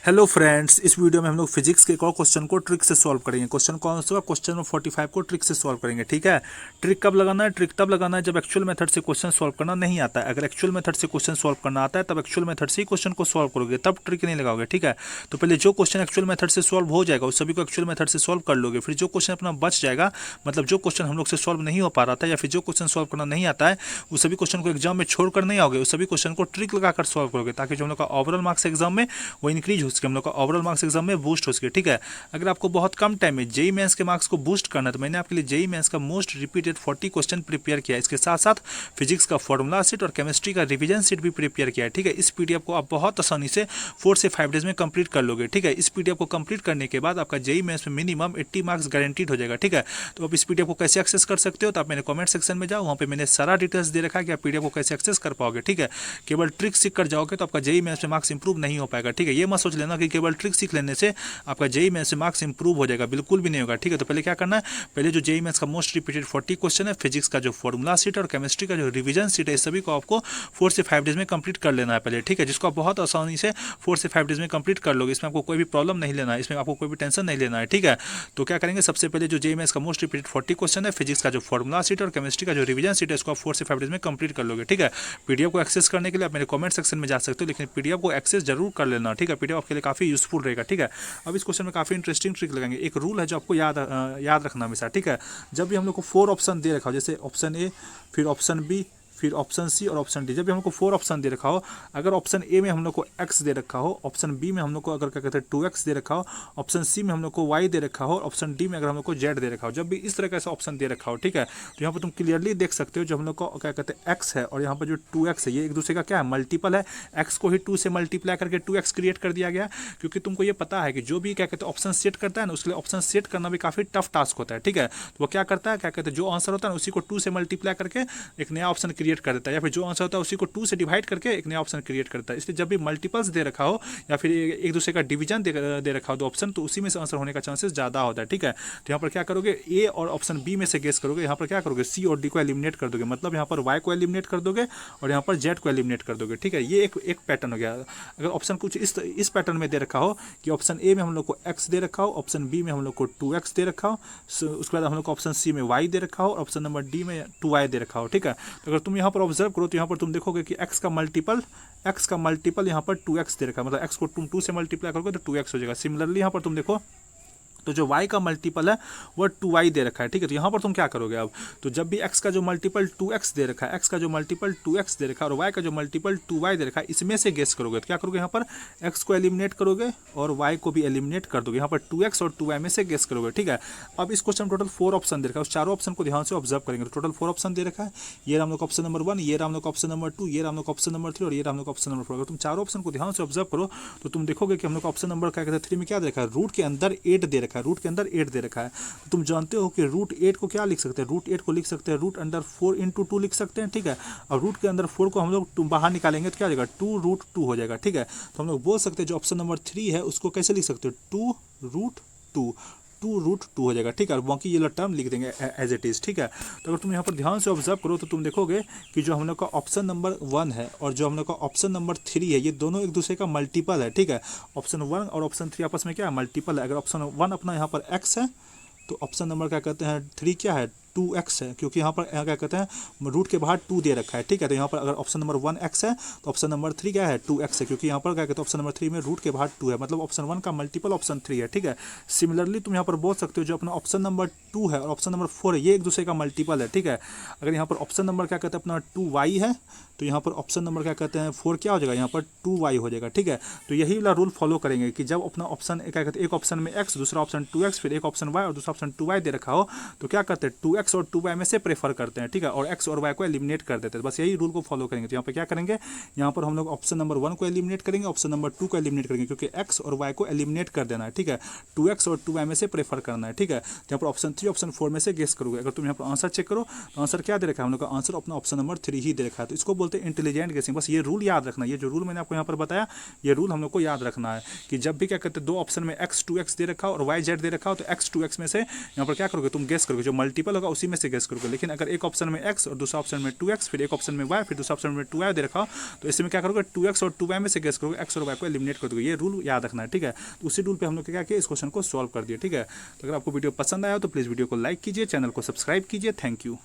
Hello friends, इस video में हम लोग फिजिक्स के एक और क्वेश्चन को ट्रिक से सॉल्व करेंगे। क्वेश्चन कौन सा? क्वेश्चन नंबर 45 को ट्रिक से सॉल्व करेंगे। ठीक है। ट्रिक कब लगाना है? ट्रिक तब लगाना है जब एक्चुअल मेथड से क्वेश्चन सॉल्व करना नहीं आता है। अगर एक्चुअल मेथड से क्वेश्चन सॉल्व करना आता है तब एक्चुअल मेथड से ही क्वेश्चन को सॉल्व करोगे, तब ट्रिक नहीं लगाओगे। ठीक है। तो पहले जो क्वेश्चन एक्चुअल मेथड से सॉल्व हो जाएगा उस सभी को एक्चुअल मेथड से सॉल्व कर लोगे। फिर जो क्वेश्चन अपना बच जाएगा, मतलब जो क्वेश्चन हम लोग से सॉल्व नहीं हो पा रहा था या फिर जो क्वेश्चन सॉल्व करना नहीं आता है, उस सभी क्वेश्चन को एग्जाम में छोड़कर नहीं आओगे, उस सभी क्वेश्चन को ट्रिक लगाकर सॉल्व करोगे, ताकि जो हम लोग का ओवरऑल मार्क्स एग्जाम में वो इंक्रीज हो सके, हम लोग का ओवरऑल मार्क्स एग्जाम में बूस्ट हो सके। ठीक है। अगर आपको बहुत कम टाइम में जेई मेंस के मार्क्स को बूस्ट करना है तो मैंने आपके लिए जेई मेंस का मोस्ट रिपीटेड 40 क्वेश्चन प्रिपेयर किया है। इसके साथ साथ फिजिक्स का फॉर्मूला सीट और केमिस्ट्री का रिवीजन सीट भी प्रिपेयर किया है। ठीक है। इस पीडीएफ को आप बहुत आसानी से 4 से 5 डेज में कंप्लीट कर लोगे। ठीक है। इस पीडीएफ को कंप्लीट करने के बाद आपका जेई मेंस में मिनिमम 80 मार्क्स गारंटीड हो जाएगा। ठीक है। तो आप इस पीडीएफ को कैसे एक्सेस कर सकते हो, तो आप मेरे कमेंट सेक्शन में जाओ, वहाँ पे मैंने सारा डिटेल्स दे रखा है कि आप पीडीएफ को कैसे एक्सेस कर पाओगे। ठीक है। केवल ट्रिक सीख कर जाओगे तो आपका जेई मेंस में मार्क्स इंप्रूव नहीं हो पाएगा। ठीक है। ये मत सोच लेना कि केवल ट्रिक सीख लेने से आपका जेई मेंस से मार्क्स इंप्रूव हो जाएगा, बिल्कुल भी नहीं होगा। ठीक है। तो पहले क्या करना है, पहले जो जेई मेंस का मोस्ट रिपीटेड 40 क्वेश्चन है, फिजिक्स का जो फॉर्मूला सीट और केमिस्ट्री का जो रिवीजन सीट है, सभी को आपको 4 से 5 डेज में कंप्लीट कर लेना है पहले। ठीक है। जिसको आप बहुत आसानी से 4 से 5 डेज में कंप्लीट कर लोगे, इसमें आपको कोई भी प्रॉब्लम नहीं लेना है, इसमें आपको कोई भी टेंशन नहीं लेना है। ठीक है। तो क्या करेंगे, सबसे पहले जो जेई मेंस का मोस्ट रिपीटेड 40 क्वेश्चन है, फिजिक्स का जो फॉर्मूला सीट और केमिस्ट्री का जो रिवीजन सीट है, इसको आप 4 से 5 डेज में कंप्लीट कर लोगे। ठीक है। पीडीएफ को एक्सेस करने के लिए आप मेरे कमेंट सेक्शन में जा सकते हो, लेकिन पीडीएफ को एक्सेस जरूर कर लेना। ठीक है। पीडीएफ आपके लिए काफी यूजफुल रहेगा। ठीक है। अब इस क्वेश्चन में काफी इंटरेस्टिंग ट्रिक लगाएंगे। एक रूल है जो आपको याद रखना हमेशा। ठीक है। जब भी हम लोग को 4 ऑप्शन दे रखा हो, जैसे ऑप्शन ए, फिर ऑप्शन बी, फिर ऑप्शन सी और ऑप्शन डी, जब भी हमको 4 ऑप्शन दे रखा हो, अगर ऑप्शन ए में हम लोग को x दे रखा हो, ऑप्शन बी में हम लोग को अगर क्या कहते हैं 2x दे रखा हो, ऑप्शन सी में हम लोग को y दे रखा हो, ऑप्शन डी में अगर हम लोग को z दे रखा हो, जब भी इस तरह का ऐसा ऑप्शन दे रखा हो, ठीक है, तो यहाँ पर तुम क्लियरली देख सकते हो जो हम लोग को क्या कहते हैं x है और यहाँ पर जो 2x है, ये एक दूसरे का क्या है, मल्टीपल है। x को ही 2 से मल्टीप्लाई करके 2x क्रिएट कर दिया गया, क्योंकि तुमको ये पता है कि जो भी क्या कहते हैं ऑप्शन सेट करता है ना, उसके लिए ऑप्शन सेट करना भी काफी टफ टास्क होता है। ठीक है। तो वो क्या करता है, क्या कहते हैं जो आंसर होता है ना उसी को 2 से मल्टीप्लाई करके एक नया ऑप्शन क्रिएट कर देता है, या फिर जो आंसर होता है उसी को 2 से डिवाइड करके एक नया ऑप्शन क्रिएट करता है। इसलिए जब भी मल्टीपल्स दे रखा हो या फिर एक दूसरे का डिवीजन दे रखा हो दो ऑप्शन, तो उसी में से आंसर होने का चांसेस ज्यादा होता है। ठीक है। तो यहाँ पर क्या करोगे, ए और ऑप्शन बी में से गेस करोगे, यहाँ पर क्या करोगे, सी और डी को एलिमिनेट कर दोगे, मतलब यहाँ पर वाई को एलिमिनेट कर दोगे और यहाँ पर जेड को एलिमिनेट कर दोगे। ठीक है। ये एक पैटर्न हो गया। अगर ऑप्शन कुछ इस पैटर्न में दे रखा हो कि ऑप्शन ए में हम लोग को एक्स दे रखा हो, ऑप्शन बी में हम लोग को 2x दे रखा हो, उसके बाद हम लोग को ऑप्शन सी में y दे रखा हो और ऑप्शन नंबर डी में 2y दे रखा हो। ठीक है। तो अगर तुम यहाँ पर ऑब्जर्व करो तो यहाँ पर तुम देखोगे कि x का मल्टीपल यहाँ पर 2x दे रखा है, मतलब x को तुम 2 से मल्टीप्लाई करोगे तो 2x हो जाएगा। सिमिलरली यहाँ पर तुम देखो तो जो y का मल्टीपल है वो 2y दे रखा है। ठीक है। तो यहाँ पर तुम क्या करोगे अब, तो जब भी x का जो मल्टीपल 2x दे रखा है, x का जो मल्टीपल 2x दे रखा है और y का जो मल्टीपल 2y दे रखा है, इसमें से गेस करोगे तो क्या करोगे, यहाँ पर x को एलिमिनेट करोगे और y को भी एलिमिनेट कर दोगे, यहाँ पर 2x और 2y में से गेस करोगे। ठीक है। अब इस क्वेश्चन टोटल 4 ऑप्शन दे रखा है, उस चारों ऑप्शन को ध्यान से ऑब्जर्व करेंगे तो टोटल 4 ऑप्शन दे रखा है। ये हम लोग ऑप्शन नंबर 1, ये हम लोग ऑप्शन नंबर 2, ये हम लोग ऑप्शन नंबर 3 और ये हम लोग ऑप्शन नंबर 4। अगर तुम चारों ऑप्शन को ध्यान से ऑब्जर्व करो तो तुम देखोगे कि हम लोग ऑप्शन नंबर क्या कहते हैं 3 में क्या दे रखा है, रूट के अंदर 8 दे रखा है, रूट के अंदर 8 दे रखा है। तो तुम जानते हो कि रूट 8 को क्या लिख सकते हैं, रूट 8 को लिख सकते हैं रूट अंडर 4 इंटू 2 लिख सकते हैं। ठीक है। और रूट के अंदर 4 को हम लोग बाहर निकालेंगे तो क्या हो जाएगा, 2 रूट 2 हो जाएगा। ठीक है। तो हम लोग बोल सकते हैं जो ऑप्शन नंबर 3 है उसको कैसे लिख सकते हो, 2 रूट 2 हो जाएगा। ठीक है। और बाकी ये टर्म लिख देंगे एज इट इज। ठीक है। तो अगर तुम यहाँ पर ध्यान से ऑब्जर्व करो तो तुम देखोगे कि जो हम लोग का ऑप्शन नंबर 1 है और जो हम लोग का ऑप्शन नंबर 3 है, ये दोनों एक दूसरे का मल्टीपल है। ठीक है। ऑप्शन 1 और ऑप्शन 3 आपस में क्या है, मल्टीपल है। अगर ऑप्शन 1 अपना यहाँ पर x है तो ऑप्शन नंबर क्या कहते हैं 3 क्या है, 2x है, क्योंकि यहाँ पर क्या कहते हैं रूट के बाहर 2 दे रखा है। ठीक है। तो यहाँ पर अगर ऑप्शन नंबर 1 x है तो ऑप्शन नंबर 3 क्या है, 2x है, क्योंकि यहाँ पर क्या कहते हैं ऑप्शन नंबर 3 में रूट के बाहर 2 है, मतलब ऑप्शन 1 का मल्टीपल ऑप्शन 3 है। ठीक है। सिमिलरली तुम यहाँ पर बोल सकते हो जो अपना ऑप्शन नंबर 2 है और ऑप्शन नंबर 4 है, ये एक दूसरे का मल्टीपल है। ठीक है। अगर यहाँ पर ऑप्शन नंबर क्या कहते हैं अपना 2y है तो यहाँ पर ऑप्शन नंबर क्या कहते हैं 4 क्या हो जाएगा, यहाँ पर 2y हो जाएगा। ठीक है। तो यही वाला रूल फॉलो करेंगे कि जब अपना ऑप्शन क्या कहते हैं एक ऑप्शन में x, दूसरा ऑप्शन 2x, फिर एक ऑप्शन y और दूसरा ऑप्शन 2y दे रखा हो तो क्या करते हैं 2x और 2y में से प्रेफर करते हैं। ठीक है। और x और y को एलिमिनेट कर देते हैं। बस यही रूल को फॉलो करेंगे। तो यहाँ पर क्या करेंगे, यहाँ पर हम लोग ऑप्शन नंबर 1 को एलिमिनेट करेंगे, ऑप्शन नंबर 2 को एलिमिनेट करेंगे, क्योंकि x और y को एलिमिनेट कर देना है। ठीक है। 2x और 2y में से प्रेफर करना है। ठीक है। यहाँ पर ऑप्शन 3 ऑप्शन 4 में से गेस करोगे। अगर तुम यहाँ पर आंसर चेक करो तो आंसर क्या दे रखा है, हम लोग का आंसर अपना ऑप्शन नंबर 3 ही दे रखा है। तो इसको बोलते हैं इंटेलिजेंट गेसिंग। बस ये रूल याद रखना, ये जो रूल मैंने आपको यहाँ पर बताया, ये रूल हम लोग को याद रखना है कि जब भी क्या कहते हैं दो ऑप्शन में x 2x दे रखा हो और y z दे रखा हो तो x 2x में से यहाँ पर क्या करोगे तुम गेस करोगे, जो मल्टीपल होगा उसी में से गेस करोगे। लेकिन अगर एक ऑप्शन में x और दूसरा ऑप्शन में 2x, फिर एक ऑप्शन में y, फिर दूसरा ऑप्शन में 2y दे रखा हो, तो इसमें क्या करोगे 2x और 2y में से गेस करोगे, x और y को एलिमिनेट कर दोगे। ये रूल याद रखना है, ठीक है। तो उसी रूल पे हम लोग क्या किया, इस क्वेश्चन को सॉल्व कर दिया, ठीक है। तो अगर आपको वीडियो पसंद आया तो प्लीज़ वीडियो को लाइक कीजिए, चैनल को सब्सक्राइब कीजिए। Thank you.